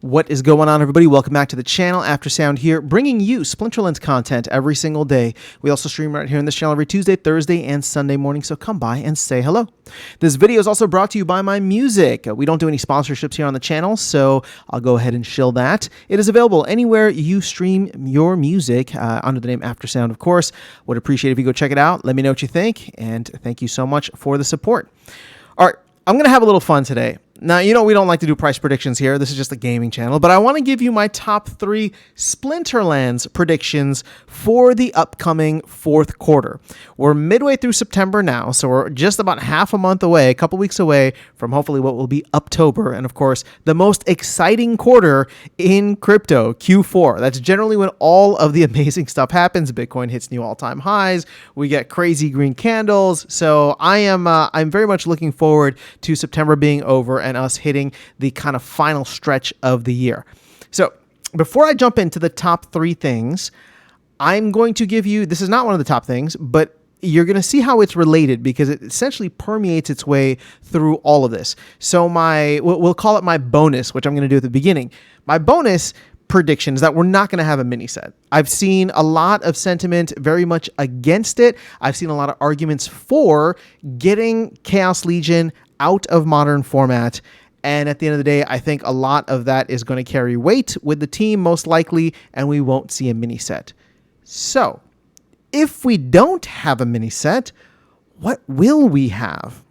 What is going on, everybody? Welcome back to the channel. After Sound here, bringing you Splinterlands content every single day. We also stream right here on this channel every Tuesday, Thursday, and Sunday morning, so come by and say hello. This video is also brought to you by my music. We don't do any sponsorships here on the channel, so I'll go ahead and shill that. It is available anywhere you stream your music under the name After Sound, of course. Would appreciate it if you go check it out. Let me know what you think, and thank you so much for the support. All right, I'm going to have a little fun today. Now, you know, we don't like to do price predictions here. This is just a gaming channel, but I want to give you my top 3 Splinterlands predictions for the upcoming fourth quarter. We're midway through September now, so we're just about half a month away, a couple weeks away from hopefully what will be October. And of course, the most exciting quarter in crypto, Q4. That's generally when all of the amazing stuff happens. Bitcoin hits new all-time highs. We get crazy green candles. So I'm very much looking forward to September being over and us hitting the kind of final stretch of the year. So before I jump into the top 3 things, I'm going to give you, this is not one of the top things, but you're going to see how it's related because it essentially permeates its way through all of this. So we'll call it my bonus, which I'm going to do at the beginning. My bonus prediction is that we're not going to have a mini set. I've seen a lot of sentiment very much against it. I've seen a lot of arguments for getting Chaos Legion out of modern format. And at the end of the day, I think a lot of that is going to carry weight with the team most likely, and we won't see a mini set. So if we don't have a mini set, what will we have?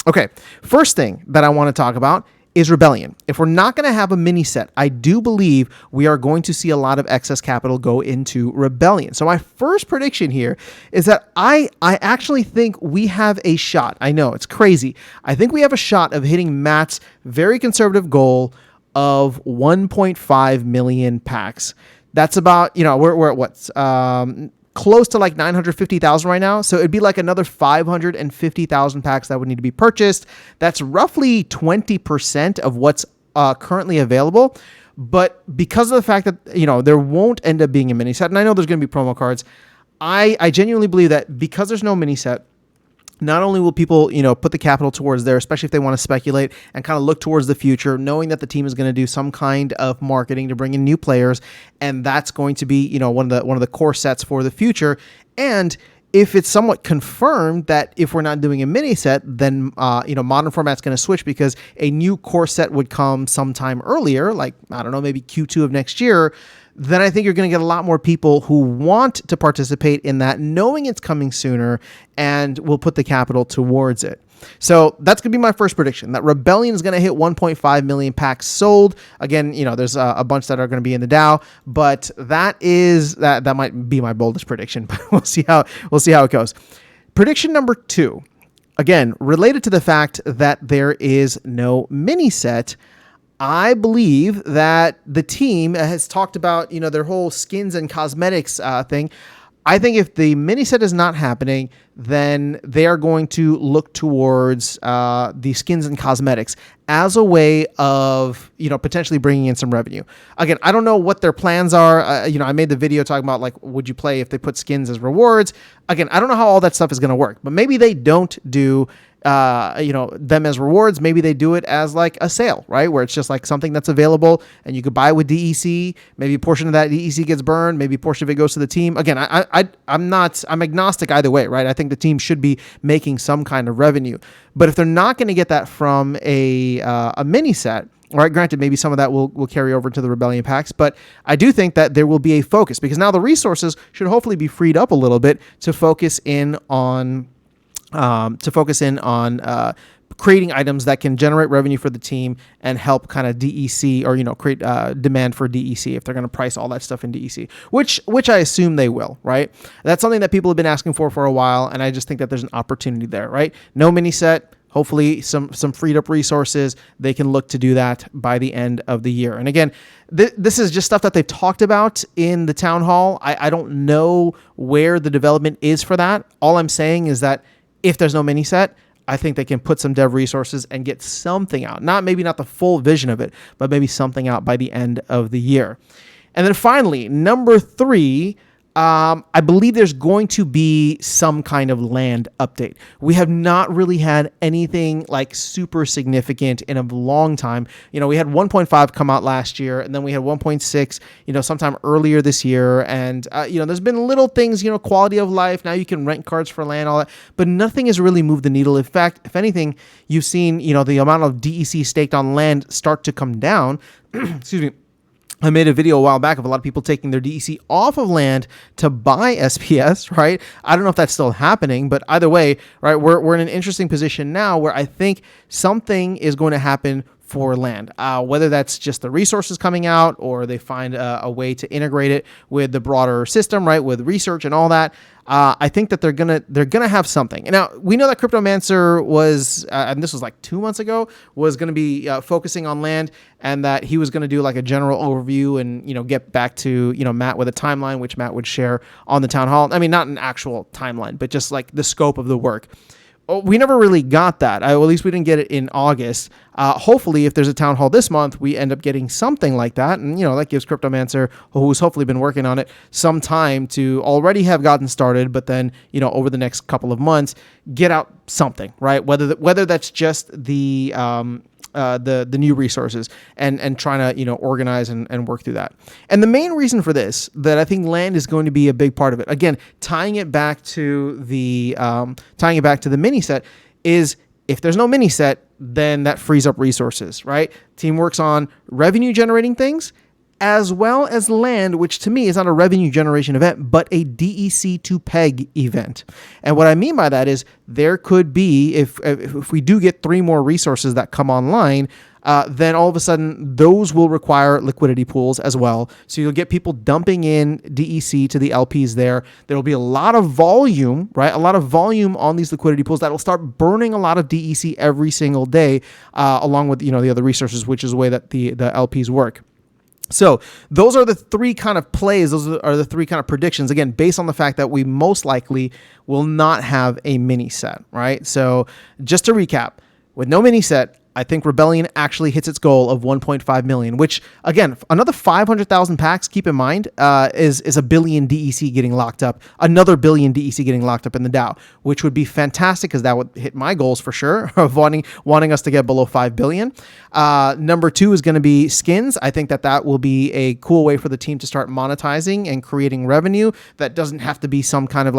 Okay, first thing that I want to talk about is Rebellion. If we're not going to have a mini set, I do believe we are going to see a lot of excess capital go into Rebellion. So my first prediction here is that I actually think we have a shot. I know it's crazy. I think we have a shot of hitting Matt's very conservative goal of 1.5 million packs. That's about, you know, we're at what's close to like 950,000 right now. So it'd be like another 550,000 packs that would need to be purchased. That's roughly 20% of what's currently available. But because of the fact that, you know, there won't end up being a mini set, and I know there's going to be promo cards, I genuinely believe that because there's no mini set, not only will people, you know, put the capital towards there, especially if they want to speculate and kind of look towards the future, knowing that the team is going to do some kind of marketing to bring in new players, and that's going to be, you know, one of the core sets for the future. And if it's somewhat confirmed that if we're not doing a mini set, then you know, modern format's going to switch because a new core set would come sometime earlier, like I don't know, maybe Q2 of next year. Then I think you're going to get a lot more people who want to participate in that, knowing it's coming sooner, and will put the capital towards it. So that's going to be my first prediction, that Rebellion is going to hit 1.5 million packs sold. Again, you know, there's a bunch that are going to be in the DAO, but that might be my boldest prediction, but we'll see how it goes. Prediction number 2, again, related to the fact that there is no mini set. I believe that the team has talked about, you know, their whole skins and cosmetics thing. I think if the mini set is not happening, then they are going to look towards the skins and cosmetics as a way of, you know, potentially bringing in some revenue. Again, I don't know what their plans are. You know, I made the video talking about, like, would you play if they put skins as rewards? Again, I don't know how all that stuff is going to work, but maybe they don't do you know, them as rewards. Maybe they do it as like a sale, right? Where it's just like something that's available and you could buy with DEC. Maybe a portion of that DEC gets burned. Maybe a portion of it goes to the team. Again, I'm agnostic either way, right? I think the team should be making some kind of revenue, but if they're not going to get that from a mini set, all right, granted, maybe some of that will carry over to the Rebellion packs, but I do think that there will be a focus because now the resources should hopefully be freed up a little bit to focus in on creating items that can generate revenue for the team and help kind of DEC, or, you know, create demand for DEC if they're going to price all that stuff in DEC, which I assume they will, right? That's something that people have been asking for a while, and I just think that there's an opportunity there, right? No mini set. Hopefully some freed up resources, they can look to do that by the end of the year. And again, this is just stuff that they've talked about in the town hall. I don't know where the development is for that. All I'm saying is that if there's no mini set, I think they can put some dev resources and get something out. Maybe not the full vision of it, but maybe something out by the end of the year. And then finally, number 3, I believe there's going to be some kind of land update. We have not really had anything like super significant in a long time. We had 1.5 come out last year, and then we had 1.6, sometime earlier this year. And, there's been little things, quality of life. Now you can rent cards for land, all that, but nothing has really moved the needle. In fact, if anything, you've seen, the amount of DEC staked on land start to come down. Excuse me. I made a video a while back of a lot of people taking their DEC off of land to buy SPS, right? I don't know if that's still happening, but either way, right, we're in an interesting position now where I think something is going to happen for land, whether that's just the resources coming out or they find a way to integrate it with the broader system, right, with research and all that. I think that they're gonna have something. And now we know that Cryptomancer was, and this was like 2 months ago, was going to be focusing on land, and that he was going to do like a general overview and get back to Matt with a timeline, which Matt would share on the town hall. I mean, not an actual timeline, but just like the scope of the work. We never really got that. At least we didn't get it in August. Hopefully, if there's a town hall this month, we end up getting something like that. And, that gives Cryptomancer, who's hopefully been working on it, some time to already have gotten started. But then, over the next couple of months, get out something, right? Whether that's just the new resources and trying to and work through that. And the main reason for this, that I think land is going to be a big part of it, again, tying it back to the mini set, is if there's no mini set, then that frees up resources, right? Team works on revenue generating things as well as land, which to me is not a revenue generation event, but a DEC to peg event. And what I mean by that is there could be, if we do get 3 more resources that come online, then all of a sudden those will require liquidity pools as well. So you'll get people dumping in DEC to the LPs there. There will be a lot of volume, right? A lot of volume on these liquidity pools that will start burning a lot of DEC every single day, along with, the other resources, which is the way that the LPs work. So those are the 3 kind of plays. Those are the 3 kind of predictions, again, based on the fact that we most likely will not have a mini set, right? So just to recap, with no mini set, I think Rebellion actually hits its goal of 1.5 million, which, again, another 500,000 packs, keep in mind, is a billion DEC getting locked up, another billion DEC getting locked up in the DAO, which would be fantastic because that would hit my goals for sure of wanting us to get below 5 billion. Number 2 is going to be skins. I think that will be a cool way for the team to start monetizing and creating revenue that doesn't have to be some kind of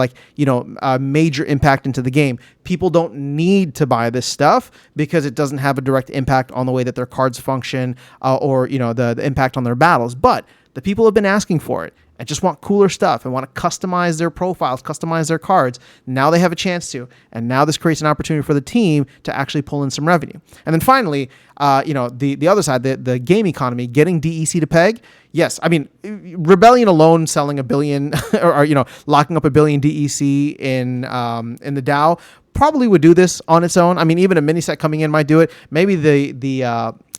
major impact into the game. People don't need to buy this stuff because it doesn't have a direct impact on the way that their cards function, or the impact on their battles. But the people have been asking for it and just want cooler stuff and want to customize their profiles, customize their cards. Now they have a chance to, and now this creates an opportunity for the team to actually pull in some revenue. And then finally, the other side, the game economy, getting DEC to peg. Yes, I mean, Rebellion alone selling 1 billion or locking up 1 billion DEC in the DAO probably would do this on its own. I mean, even a mini set coming in might do it. Maybe the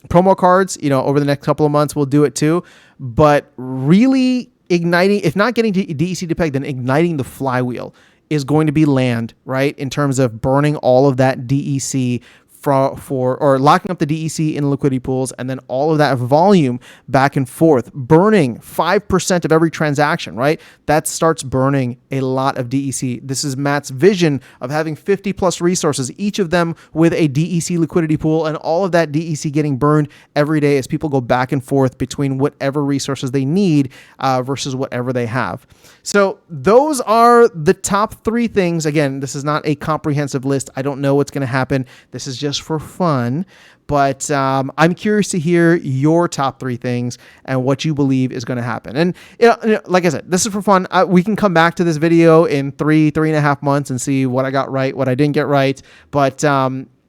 promo cards, over the next couple of months will do it too. But really igniting, if not getting DEC to peg, then igniting the flywheel is going to be land, right? In terms of burning all of that DEC or locking up the DEC in liquidity pools, and then all of that volume back and forth, burning 5% of every transaction, right? That starts burning a lot of DEC. This is Matt's vision of having 50 plus resources, each of them with a DEC liquidity pool, and all of that DEC getting burned every day as people go back and forth between whatever resources they need versus whatever they have. So those are the top 3 things. Again, this is not a comprehensive list. I don't know what's going to happen. This is just for fun, but I'm curious to hear your top 3 things and what you believe is going to happen. And like I said, this is for fun. We can come back to this video in 3.5 months and see what I got right, what I didn't get right. But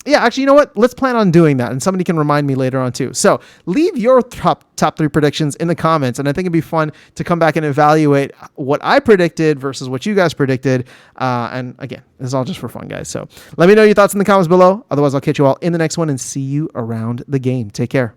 yeah, actually, you know what? Let's plan on doing that, and somebody can remind me later on too. So leave your top 3 predictions in the comments, and I think it'd be fun to come back and evaluate what I predicted versus what you guys predicted. And again, this is all just for fun, guys. So let me know your thoughts in the comments below. Otherwise, I'll catch you all in the next one and see you around the game. Take care.